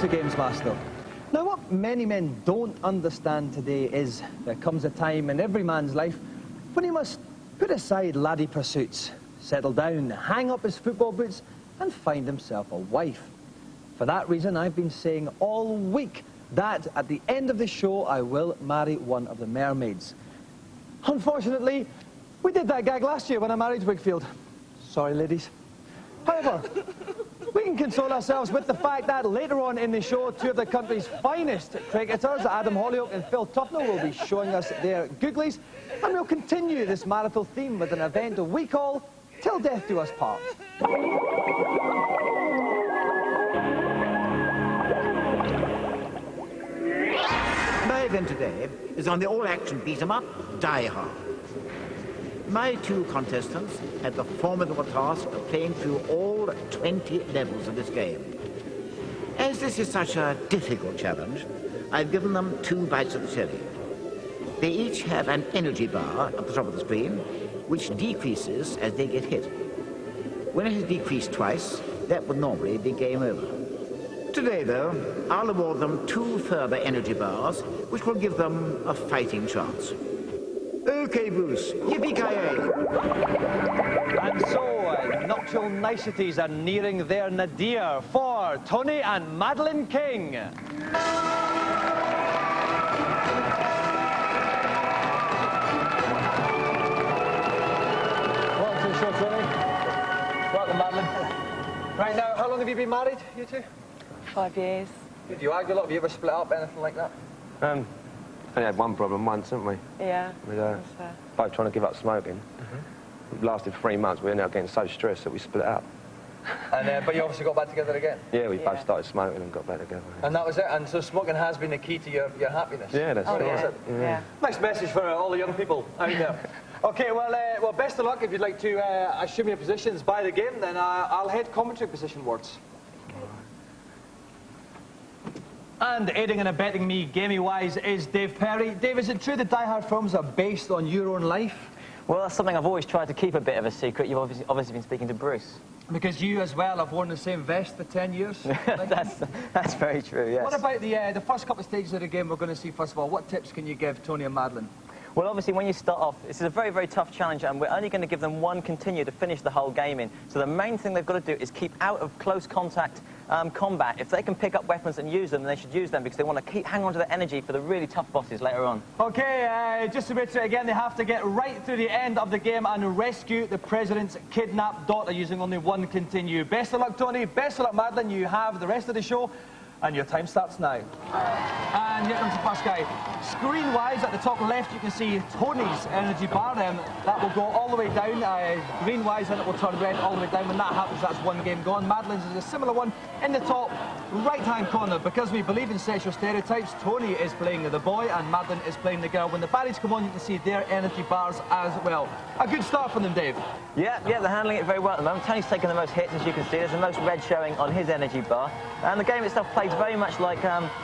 to GamesMaster. Now, what many men don't understand today is there comes a time in every man's life when he must put aside laddie pursuits, settle down, hang up his football boots and find himself a wife. For that reason, I've been saying all week that at the end of the show, I will marry one of the mermaids. Unfortunately, we did that gag last year when I married Wigfield. Sorry, ladies. However, we can console ourselves with the fact that later on in the show, two of the country's finest cricketers, Adam Hollyoak and Phil Tufnell, will be showing us their googlies, and we'll continue this marathon theme with an event we call Till Death Do Us Part. My event today is on the all-action beat-em-up, Die Hard. My two contestants had the formidable task of playing through all 20 levels of this game. As this is such a difficult challenge, I've given them 2 bites of the cherry. They each have an energy bar at the top of the screen, which decreases as they get hit. When it has decreased twice, that would normally be game over. Today, though, I'll award them 2 further energy bars, which will give them a fighting chance. Okay, Bruce, yippee-ki-yay! And so, nuptial niceties are nearing their nadir for Tony and Madeline King. Welcome to the show, Tony. Welcome, Madeline. Right now, how long have you been married, you two? 5 years. Do you argue a lot? Have you ever split up, anything like that? Only had one problem once, haven't we? Yeah, With that's fair. both trying to give up smoking. It lasted 3 months. We ended up getting so stressed that we split up. And but you obviously got back together again? Yeah, we both started smoking and got back together. And that was it? And so smoking has been the key to your happiness? Yeah, that's right. Is it? Yeah. Nice message for all the young people out there. Okay, well, best of luck. If you'd like to assume your positions by the game, then I'll head commentary position wards. And aiding and abetting me, gamey-wise, is Dave Perry. Dave, is it true that Die Hard films are based on your own life? Well, that's something I've always tried to keep a bit of a secret. You've obviously been speaking to Bruce. Because you, as well, have worn the same vest for 10 years. that's very true, yes. What about the first couple of stages of the game we're going to see, first of all? What tips can you give Tony and Madeline? Well, obviously, when you start off, this is a very, very tough challenge, and we're only going to give them one continue to finish the whole game in. So the main thing they've got to do is keep out of close contact combat. If they can pick up weapons and use them, then they should use them because they want to hang on to their energy for the really tough bosses later on. Okay, just to reiterate again, they have to get right through the end of the game and rescue the president's kidnapped daughter using only one continue. Best of luck, Tony. Best of luck, Madeline. You have the rest of the show. And your time starts now. And here comes the first guy. Screen-wise, at the top left, you can see Tony's energy bar. That will go all the way down. Green-wise, then it will turn red all the way down. When that happens, that's one game gone. Madeline's is a similar one in the top right-hand corner. Because we believe in sexual stereotypes, Tony is playing the boy and Madeline is playing the girl. When the barriers come on, you can see their energy bars as well. A good start for them, Dave. Yeah, they're handling it very well at the moment. Tony's taking the most hits, as you can see. There's the most red showing on his energy bar. And the game itself plays very much like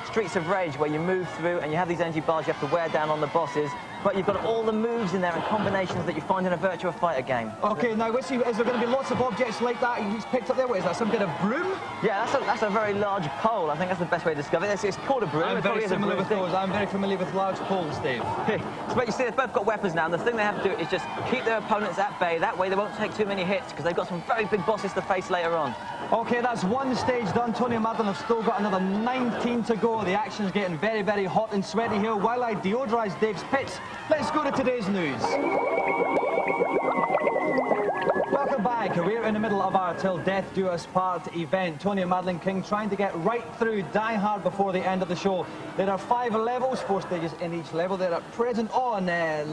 Streets of Rage, where you move through and you have these energy bars you have to wear down on the bosses, but you've got all the moves in there and combinations that you find in a Virtua Fighter game. Okay, now let's see, is there going to be lots of objects like that he's picked up there? What is that, some kind of broom? Yeah, that's a very large pole. I think that's the best way to discover it. It's called a broom. I'm very familiar with those. I'm very familiar with large poles, Dave. But you see, they've both got weapons now, and the thing they have to do is just keep their opponents at bay. That way they won't take too many hits, because they've got some very big bosses to face later on. Okay, that's one stage done. Tony and Madeline have still got another 19 to go. The action's getting very, very hot and sweaty here. While I deodorize Dave's pits, let's go to today's news. Welcome back. We're in the middle of our Till Death Do Us Part event. Tony and Madeline King trying to get right through Die Hard before the end of the show. There are 5 levels, 4 stages in each level. They're at present on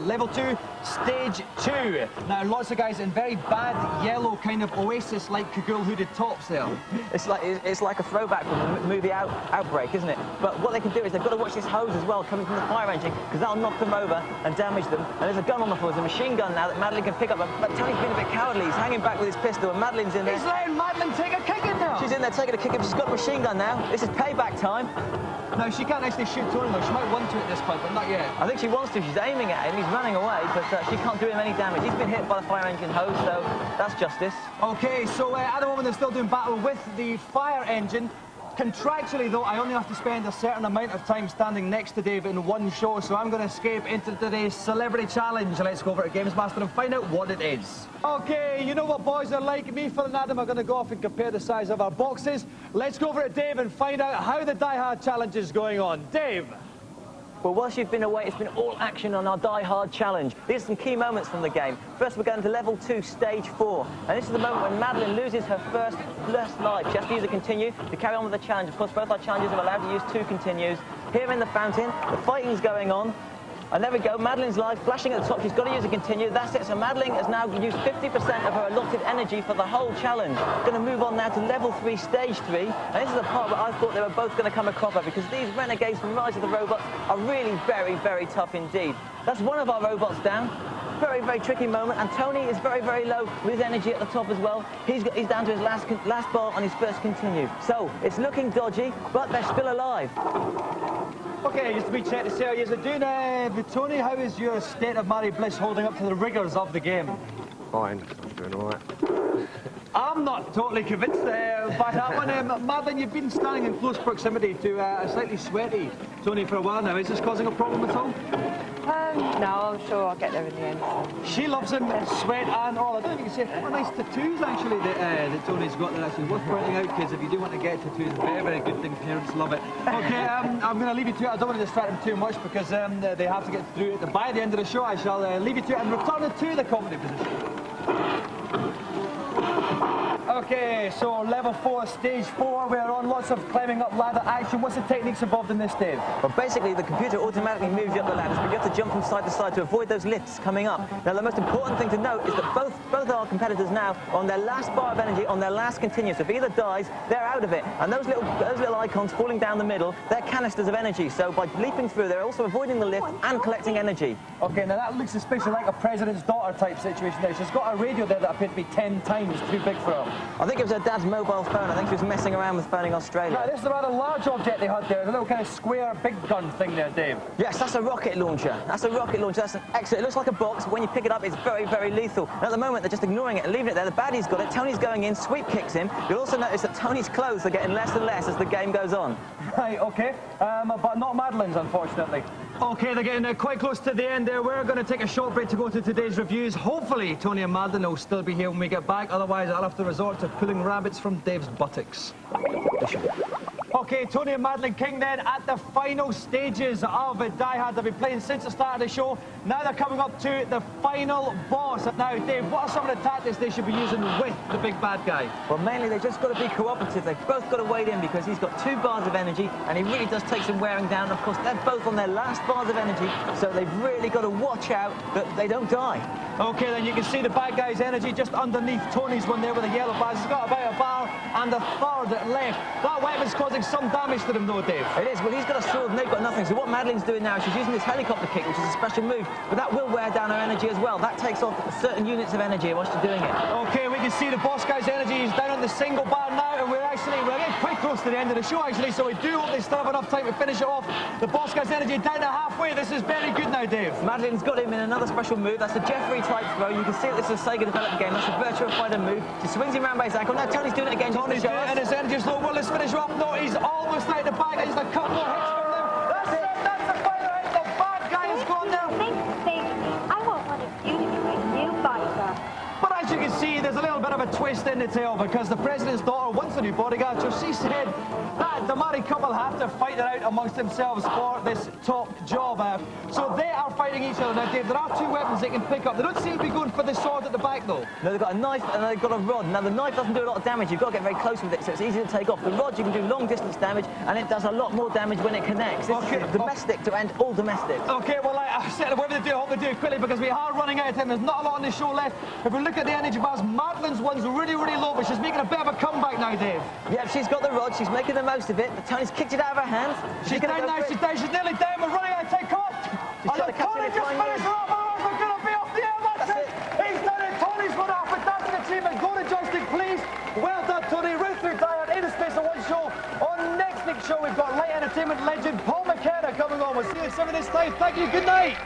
level 2, stage 2. Now, lots of guys in very bad yellow kind of Oasis-like Kagul hooded tops there. It's like a throwback from the movie Outbreak, isn't it? But what they can do is they've got to watch this hose as well coming from the fire engine, because that'll knock them over and damage them. And there's a gun on the floor. There's a machine gun now that Madeline can pick up. But Tony's been a bit cowardly. He's hanging back with his pistol, and Madeline's in there. He's letting Madeline take a kick in now. She's in there taking a kick in. She's got a machine gun now. This is payback time. No, she can't actually shoot Tony, though. She might want to at this point, but not yet. I think she wants to. She's aiming at him. He's running away, but she can't do him any damage. He's been hit by the fire engine hose, so that's justice. Okay, so at the moment they're still doing battle with the fire engine. Contractually, though, I only have to spend a certain amount of time standing next to Dave in one show, so I'm going to escape into today's Celebrity Challenge. Let's go over to GamesMaster and find out what it is. OK, you know what boys are like. Me, Phil and Adam are going to go off and compare the size of our boxes. Let's go over to Dave and find out how the Die Hard Challenge is going on. Dave. Well, whilst you've been away, it's been all action on our Die Hard Challenge. These are some key moments from the game. First, we're going to level 2, stage 4. And this is the moment when Madeline loses her first life. She has to use a continue to carry on with the challenge. Of course, both our challenges are allowed to use 2 continues. Here in the fountain, the fighting's going on. And there we go, Madeline's live, flashing at the top. She's got to use a continue. That's it. So Madeline has now used 50% of her allotted energy for the whole challenge. Going to move on now to level 3, stage 3. And this is the part where I thought they were both going to come a cropper, because these renegades from Rise of the Robots are really very, very tough indeed. That's one of our robots down. Very, very tricky moment. And Tony is very, very low with his energy at the top as well. He's down to his last bar on his first continue. So it's looking dodgy, but they're still alive. OK, just to be check to see how you're doing. Tony, how is your state of Mary Bliss holding up to the rigours of the game? Fine, I'm doing all right. I'm not totally convinced by that one. Madeline, you've been standing in close proximity to a slightly sweaty Tony for a while now. Is this causing a problem at all? No, I'm sure I'll get there in the end. She loves him, sweat and all. I don't know if you can see a couple of nice tattoos, actually, that Tony's got there, actually. Worth pointing out, kids, if you do want to get tattoos, very, very good thing. Parents love it. OK, I'm going to leave you to it. I don't want to distract them too much, because they have to get through it. By the end of the show, I shall leave you to it and return to the comedy position. OK, so level 4, stage 4, we're on lots of climbing up ladder action. What's the techniques involved in this, Dave? Well, basically, the computer automatically moves you up the ladders, but you have to jump from side to side to avoid those lifts coming up. Now, the most important thing to note is that both our competitors now are on their last bar of energy, on their last continuous. If either dies, they're out of it. And those little icons falling down the middle, they're canisters of energy. So by leaping through, they're also avoiding the lift and collecting energy. OK, now that looks especially like a president's daughter type situation there. She's got a radio there that appeared to be 10 times too big for her. I think it was her dad's mobile phone. I think she was messing around with phoning Australia. Now, this is a rather large object they had there, a little kind of square big gun thing there, Dave. Yes, that's a rocket launcher. That's a rocket launcher. That's an excellent. It looks like a box, but when you pick it up, it's very, very lethal. And at the moment, they're just ignoring it and leaving it there. The baddie's got it. Tony's going in. Sweep kicks him. You'll also notice that Tony's clothes are getting less and less as the game goes on. Right, OK. But not Madeline's, unfortunately. OK, they're getting quite close to the end there. We're going to take a short break to go to today's reviews. Hopefully, Tony and Madeline will still be here when we get back. Otherwise, I'll have to resort to pulling rabbits from Dave's buttocks. OK, Tony and Madeline King then at the final stages of Die Hard. They've been playing since the start of the show. Now they're coming up to the final boss. Now, Dave, what are some of the tactics they should be using with the big bad guy? Well, mainly they've just got to be cooperative. They've both got to wade in because he's got 2 bars of energy and he really does take some wearing down. Of course, they're both on their last bars of energy, so they've really got to watch out that they don't die. OK, then you can see the bad guy's energy just underneath Tony's one there with the yellow bars. He's got about a bar and a third left. That weapon's causing some damage to them, though, Dave. It is. Well, he's got a sword and they've got nothing. So what Madeline's doing now, she's using this helicopter kick, which is a special move, but that will wear down her energy as well. That takes off certain units of energy while she's doing it. OK, we can see the boss guy's energy is down on the single bar now, and we're getting quite close to the end of the show, actually, so we do hope they still have enough time to finish it off. The boss guy's energy down to halfway. This is very good now, Dave. Madeline's got him in another special move. That's a Jeffrey-type throw. You can see that this is a Sega-developed game. That's a Virtua Fighter move. She swings him around by his ankle. Now Tony's doing it again. Tony's doing it, and his energy's low. Well, let's finish her off. No, he's almost out the back. He's a couple more hits from them. That's it. That's the fighter hit. The bad guy is gone now. I want one of you to be my new bodyguard. But as you can see, there's a little bit of a twist in the tale because the president's daughter wants a new bodyguard, so she said that the married couple have to fight it out amongst themselves for this top job. So they are fighting each other. Now, Dave, there are 2 weapons they can pick up. They don't seem to be going for the sword at the back, though. No, they've got a knife and they've got a rod. Now, the knife doesn't do a lot of damage. You've got to get very close with it, so it's easy to take off. The rod, you can do long-distance damage, and it does a lot more damage when it connects. This is domestic to end all domestics. OK, well, like I said, whatever they do, I hope they do it quickly because we are running out of time. There's not a lot on the show left. If we look at the energy bars, Madeline's one's really, really low, but she's making a bit of a comeback now, Dave. Yep, she's got the rod. She's making the most of it. But Tony's kicked it out of her hands. She's down now. She's down. She's nearly down. We're running out of time. Come on. She's trying to catch Tony just finished her off. We're going to be off the air. That's it. He's done it. Tony's got a fantastic achievement. Go to joystick, please. Well done, Tony. Right through Die Hard in the space of 1 show. On next week's show, we've got light entertainment legend Paul McKenna coming on. We'll see you at 7 this time. Thank you. Good night.